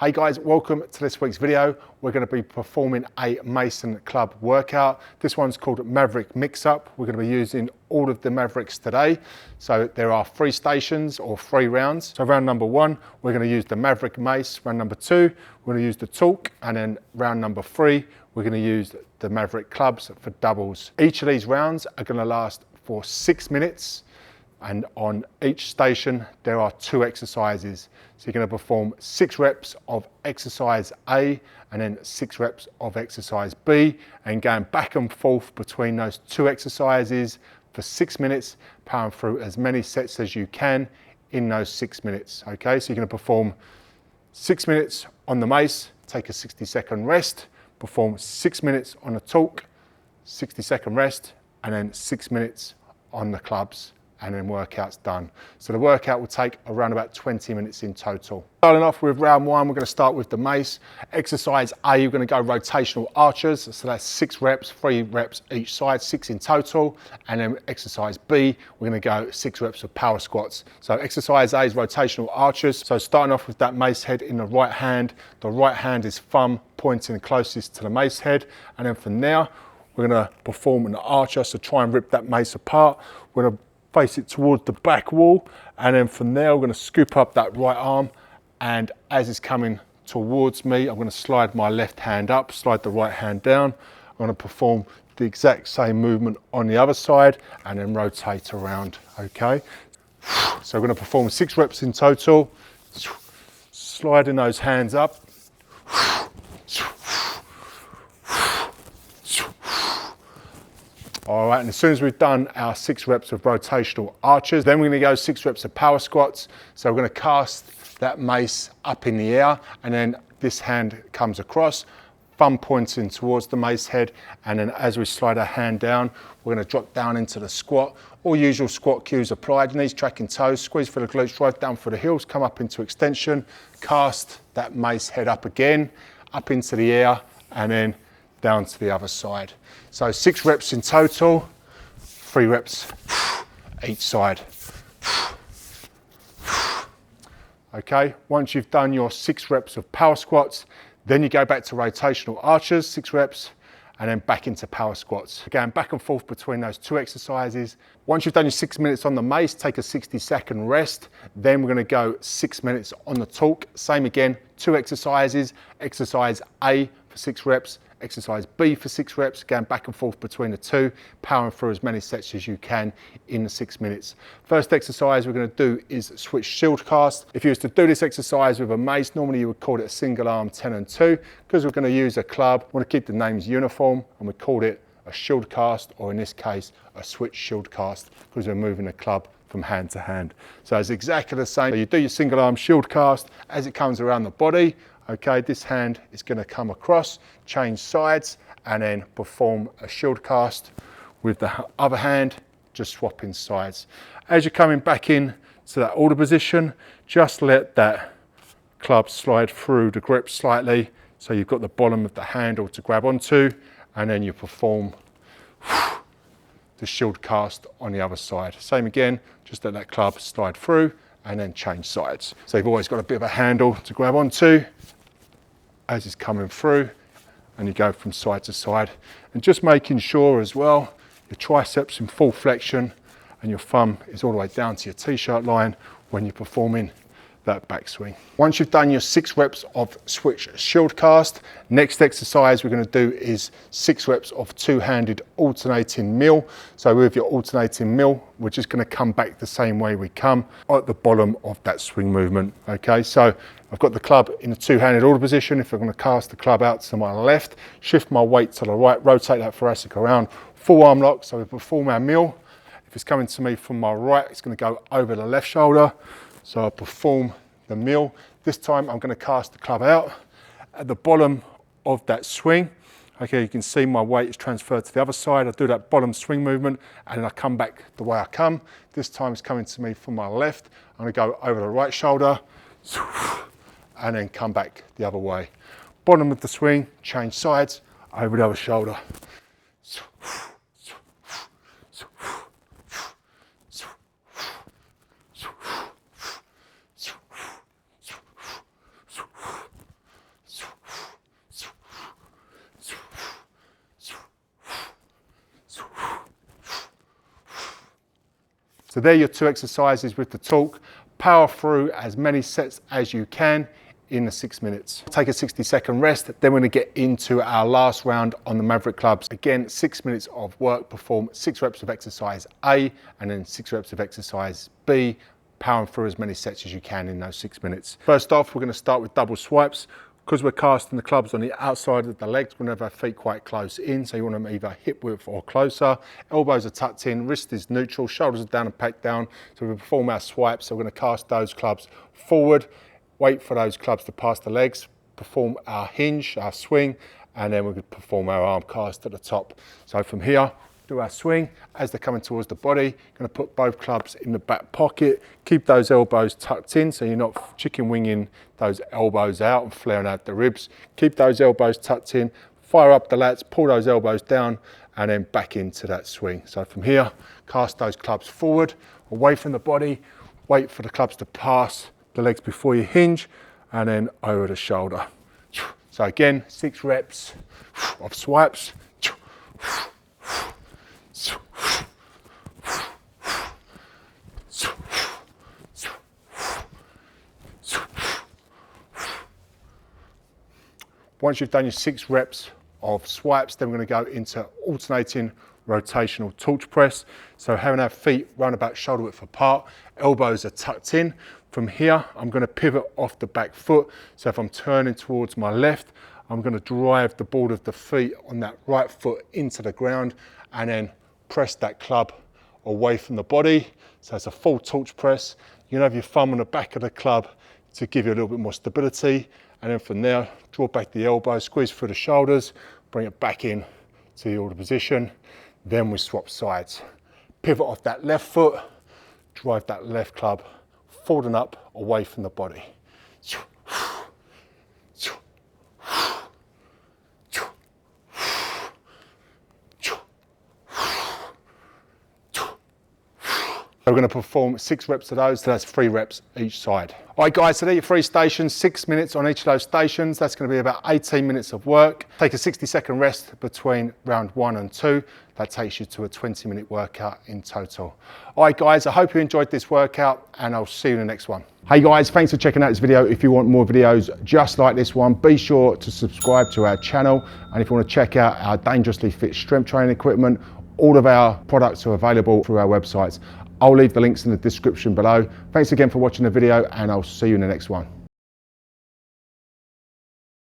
Hey guys, welcome to this week's video. We're going to be performing a Mason Club workout. This one's called Maverick Mix-Up. We're going to be using all of the Mavericks today. So there are 3 stations or 3 rounds. So round number 1, we're going to use the Maverick Mace. Round number 2, we're going to use the Torque. And then round number 3, we're going to use the Maverick clubs for doubles. Each of these rounds are going to last for 6 minutes. And on each station, there are 2 exercises. So you're going to perform 6 reps of exercise A and then 6 reps of exercise B, and going back and forth between those 2 exercises for 6 minutes, powering through as many sets as you can in those 6 minutes. Okay, so you're going to perform 6 minutes on the mace, take a 60-second rest, perform 6 minutes on the torque, 60-second rest, and then 6 minutes on the clubs. And then workout's done. So the workout will take around about 20 minutes in total. Starting off with round 1, we're going to start with the mace. Exercise A, you're going to go rotational arches. So that's 6 reps, 3 reps each side, 6 in total. And then exercise B, we're going to go 6 reps of power squats. So exercise A is rotational arches. So starting off with that mace head in the right hand is thumb pointing closest to the mace head. And then from there, we're going to perform an archer. So try and rip that mace apart. We're going to face it towards the back wall, and then from there we're going to scoop up that right arm, and as it's coming towards me, I'm going to slide my left hand up, slide the right hand down. I'm going to perform the exact same movement on the other side and then rotate around. Okay, so we're going to perform 6 reps in total, sliding those hands up. All right, and as soon as we've done our 6 reps of rotational arches, then we're going to go 6 reps of power squats. So we're going to cast that mace up in the air, and then this hand comes across, thumb pointing towards the mace head, and then as we slide our hand down, we're going to drop down into the squat. All usual squat cues applied, knees tracking toes, squeeze for the glutes, right down for the heels, come up into extension, cast that mace head up again, up into the air, and then down to the other side. So 6 reps in total, 3 reps each side. Okay, once you've done your 6 reps of power squats, then you go back to rotational arches, 6 reps, and then back into power squats. Going back and forth between those 2 exercises. Once you've done your 6 minutes on the mace, take a 60-second rest. Then we're going to go 6 minutes on the torque. Same again, 2 exercises. Exercise A for 6 reps, exercise B for 6 reps, going back and forth between the 2, powering through as many sets as you can in the 6 minutes. First exercise we're going to do is switch shield cast. If you was to do this exercise with a mace, normally you would call it a single arm 10 and 2. Because we're going to use a club, we want to keep the names uniform, and we called it a shield cast, or in this case, a switch shield cast, because we're moving the club from hand to hand. So it's exactly the same. So you do your single arm shield cast as it comes around the body. Okay, this hand is going to come across, change sides, and then perform a shield cast with the other hand, just swapping sides. As you're coming back in to that order position, just let that club slide through the grip slightly, so you've got the bottom of the handle to grab onto, and then you perform the shield cast on the other side. Same again, just let that club slide through and then change sides. So you've always got a bit of a handle to grab onto as it's coming through, and you go from side to side. And just making sure as well, your triceps in full flexion and your thumb is all the way down to your t-shirt line when you're performing that backswing. Once you've done your 6 reps of switch shield cast, next exercise we're going to do is 6 reps of 2-handed alternating mill. So with your alternating mill, we're just going to come back the same way we come at the bottom of that swing movement. Okay, so I've got the club in a 2-handed order position. If I'm going to cast the club out to my left, shift my weight to the right, rotate that thoracic around, full arm lock, so we perform our mill. If it's coming to me from my right, it's going to go over the left shoulder. So I perform the mill. This time I'm going to cast the club out at the bottom of that swing. Okay, you can see my weight is transferred to the other side. I do that bottom swing movement, and then I come back the way I come. This time it's coming to me from my left. I'm going to go over the right shoulder and then come back the other way. Bottom of the swing, change sides, over the other shoulder. So there are your 2 exercises with the torque. Power through as many sets as you can in the 6 minutes. Take a 60-second rest, then we're gonna get into our last round on the Maverick clubs. Again, 6 minutes of work, perform 6 reps of exercise A and then 6 reps of exercise B, powering through as many sets as you can in those 6 minutes. First off, we're gonna start with double swipes. Because we're casting the clubs on the outside of the legs, we're gonna have our feet quite close in, so you want them either hip width or closer. Elbows are tucked in, wrist is neutral, shoulders are down and packed down. So we perform our swipes, so we're gonna cast those clubs forward, wait for those clubs to pass the legs, perform our hinge, our swing, and then we could perform our arm cast at the top. So from here, do our swing. As they're coming towards the body, gonna put both clubs in the back pocket, keep those elbows tucked in so you're not chicken winging those elbows out and flaring out the ribs. Keep those elbows tucked in, fire up the lats, pull those elbows down, and then back into that swing. So from here, cast those clubs forward, away from the body, wait for the clubs to pass the legs before you hinge, and then over the shoulder. So again, 6 reps of swipes. Once you've done your 6 reps of swipes, then we're going to go into alternating rotational torch press. So having our feet run about shoulder width apart, elbows are tucked in. From here, I'm going to pivot off the back foot. So if I'm turning towards my left, I'm going to drive the ball of the feet on that right foot into the ground and then press that club away from the body. So it's a full torch press. You can have your thumb on the back of the club to give you a little bit more stability. And then from there, draw back the elbow, squeeze through the shoulders, bring it back in to the order position. Then we swap sides. Pivot off that left foot, drive that left club forward and up away from the body. We're going to perform 6 reps of those, so that's 3 reps each side. All right guys, so there are your 3 stations, 6 minutes on each of those stations. That's going to be about 18 minutes of work. Take a 60-second rest between round 1 and 2. That takes you to a 20-minute workout in total. All right guys, I hope you enjoyed this workout and I'll see you in the next one. Hey guys, thanks for checking out this video. If you want more videos just like this one, be sure to subscribe to our channel. And if you want to check out our dangerously fit strength training equipment, all of our products are available through our websites. I'll leave the links in the description below. Thanks again for watching the video and I'll see you in the next one.